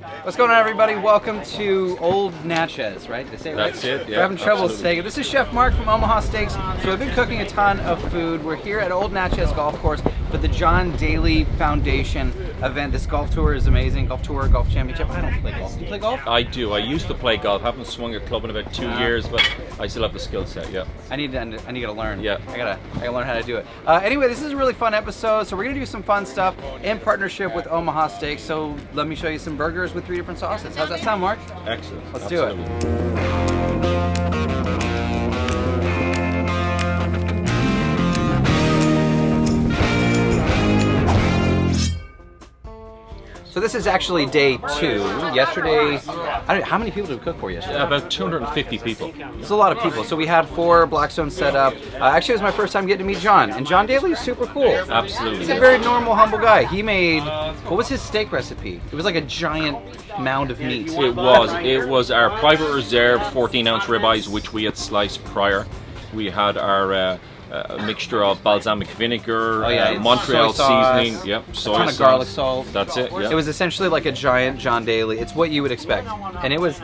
What's going on, everybody? Welcome to Old Natchez, right? They say it right? That's it, yeah. We're having trouble absolutely. saying it. This is Chef Mark from Omaha Steaks. So we've been cooking a ton of food. We're here at Old Natchez Golf Course for the John Daly Foundation Event. This golf tour is amazing. Golf tour, golf championship. I don't play golf. Do you play golf? I do. I used to play golf. Haven't swung a club in about 2 years, but I still have the skill set. Yeah. I need to learn. Yeah. I gotta learn how to do it. Anyway, this is a really fun episode. So we're gonna do some fun stuff in partnership with Omaha Steaks. So let me show you some burgers with 3 different sauces. How's that sound, Mark? Excellent. Let's Absolutely. do it. So this is actually day 2. Yesterday, I don't know, how many people did we cook for yesterday? About 250 people. It's a lot of people. So we had 4 Blackstone set up. Actually, it was my first time getting to meet John. And John Daly is super cool. Absolutely. He's a very normal, humble guy. He made, what was his steak recipe? It was like a giant mound of meat. It was our private reserve 14-ounce ribeyes, which we had sliced prior. We had our a mixture of balsamic vinegar, Montreal seasoning, soy a ton of garlic salt. That's it. Yeah. It was essentially like a giant John Daly. It's what you would expect, and it was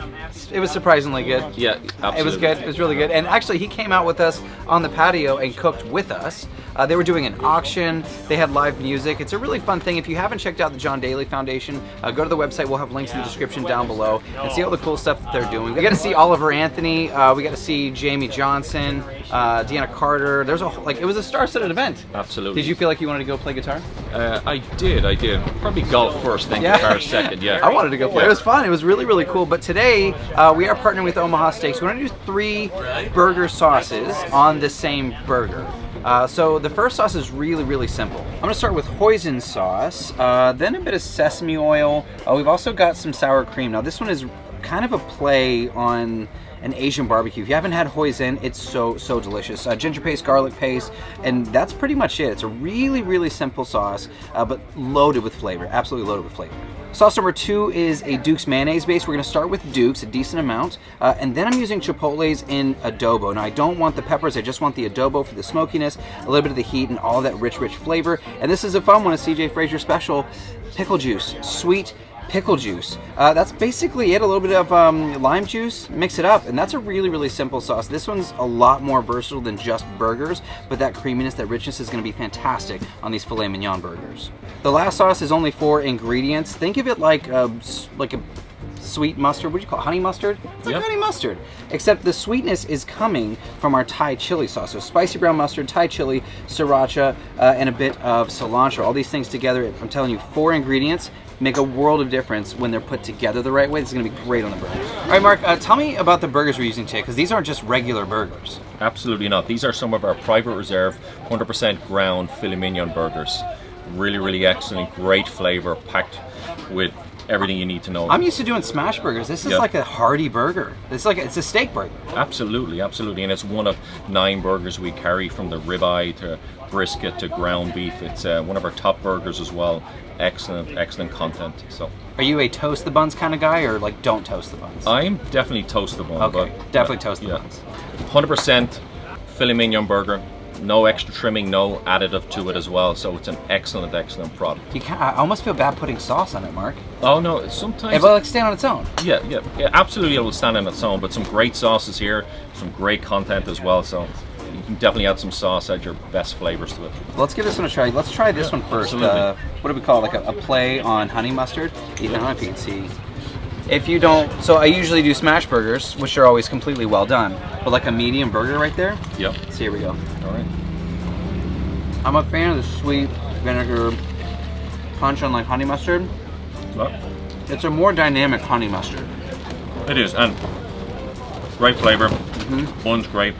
surprisingly good. Yeah, absolutely. It was good. It was really good. And actually, he came out with us on the patio and cooked with us. They were doing an auction. They had live music. It's a really fun thing. If you haven't checked out the John Daly Foundation, go to the website. We'll have links in the description down below and see all the cool stuff that they're doing. We got to see Oliver Anthony. We got to see Jamie Johnson, Deanna Carter. There's it was a star-studded event. Absolutely. Did you feel like you wanted to go play guitar? I did. Probably golf first, then guitar second. Yeah. I wanted to go play. It was fun. It was really, really cool. But today we are partnering with Omaha Steaks. We're going to do 3 burger sauces on the same burger. So the first sauce is really, really simple. I'm going to start with hoisin sauce, then a bit of sesame oil. We've also got some sour cream. Now this one is kind of a play on an Asian barbecue. If you haven't had hoisin, it's so delicious. Ginger paste, garlic paste, and that's pretty much it. It's a really, really simple sauce, but loaded with flavor. Absolutely loaded with flavor. Sauce number 2 is a Duke's mayonnaise base. We're going to start with Duke's, a decent amount, and then I'm using chipotles in adobo. Now I don't want the peppers, I just want the adobo for the smokiness, a little bit of the heat, and all that rich flavor. And this is a fun one, a CJ Fraser special, pickle juice, sweet pickle juice. That's basically it. A little bit of lime juice, mix it up, and that's a really, really simple sauce. This one's a lot more versatile than just burgers, but that creaminess, that richness is going to be fantastic on these filet mignon burgers. The last sauce is only 4 ingredients. Think of it like a sweet mustard. What do you call it? Honey mustard? It's like honey mustard, except the sweetness is coming from our Thai chili sauce. So spicy brown mustard, Thai chili, sriracha, and a bit of cilantro. All these things together, I'm telling you, 4 ingredients make a world of difference when they're put together the right way. This is going to be great on the burgers. All right, Mark, tell me about the burgers we're using today, because these aren't just regular burgers. Absolutely not. These are some of our private reserve 100% ground filet mignon burgers. Really, really excellent, great flavor, packed with everything you need to know. I'm used to doing smash burgers. This is like a hearty burger. It's a steak burger. Absolutely, absolutely. And it's one of 9 burgers we carry, from the ribeye to brisket to ground beef. It's one of our top burgers as well. Excellent content. So, are you a toast the buns kind of guy, or like don't toast the buns? I'm definitely toast the bun. Okay, but definitely toast the buns. 100% filet mignon burger. No extra trimming, no additive to it as well. So it's an excellent product. I almost feel bad putting sauce on it, Mark. Oh no, sometimes it will like stand on its own. Yeah, absolutely, it will stand on its own. But some great sauces here, some great content as well. So you can definitely add some sauce, add your best flavors to it. Let's give this one a try. Let's try this one first. What do we call it? Like a play on honey mustard? Ethan, I don't know if you can see. If you don't, so I usually do smash burgers, which are always completely well done. But like a medium burger right there. Yep. So here we go. All right. I'm a fan of the sweet vinegar punch on like honey mustard. What? It's a more dynamic honey mustard. It is, and great flavor. Bun's great.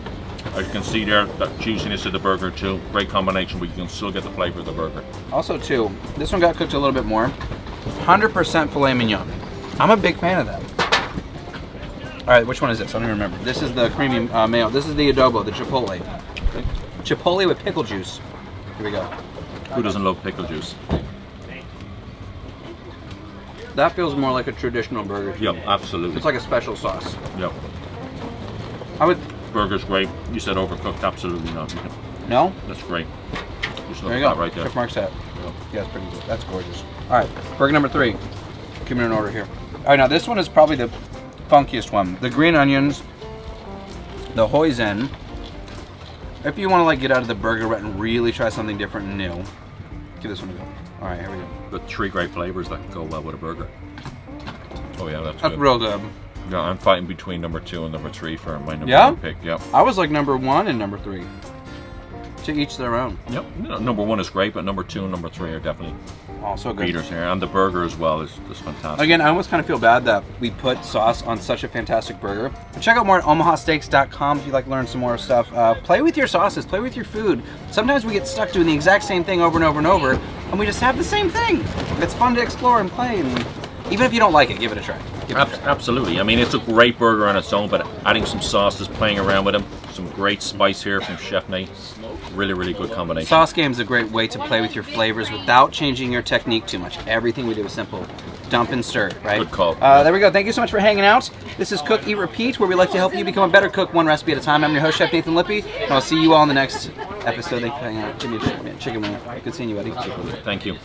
As you can see there, that juiciness of the burger too. Great combination, but you can still get the flavor of the burger. Also too, this one got cooked a little bit more. 100% filet mignon. I'm a big fan of that. All right, which one is this? I don't even remember. This is the creamy mayo. This is the adobo, the chipotle. Chipotle with pickle juice. Here we go. Who doesn't love pickle juice? That feels more like a traditional burger. Yep, absolutely. It's like a special sauce. Yep. Burger's great. You said overcooked. Absolutely not. No? That's great. Just there you go. Right there. Chef Mark's hat. Yeah, that's pretty good. That's gorgeous. All right, burger number 3. Give me an order here. All right, now this one is probably the funkiest one. The green onions, the hoisin. If you want to like get out of the burger rut and really try something different and new, give this one a go. All right, here we go. The 3 great flavors that can go well with a burger. Oh yeah, that's That's good. real good. Yeah, I'm fighting between number 2 and number 3 for my number 1 pick. Yep. I was like number 1 and number 3. To each their own. Yep. Number 1 is great, but number 2 and number 3 are definitely Also good. beaters here. And the burger as well is fantastic. Again, I almost kind of feel bad that we put sauce on such a fantastic burger. But check out more at omahasteaks.com if you'd like to learn some more stuff. Play with your sauces, play with your food. Sometimes we get stuck doing the exact same thing over and over and over, and we just have the same thing. It's fun to explore and play, and even if you don't like it, give it a try. Absolutely. I mean, it's a great burger on its own, but adding some sauces, playing around with them, some great spice here from Chef Nate. Really, really good combination. Sauce game is a great way to play with your flavors without changing your technique too much. Everything we do is simple. Dump and stir, right? Good call. There we go. Thank you so much for hanging out. This is Cook, Eat, Repeat, where we like to help you become a better cook one recipe at a time. I'm your host, Chef Nathan Lippy, and I'll see you all in the next episode. Thank you for hanging out. Give me a chicken wing. Good seeing you, buddy. Thank you.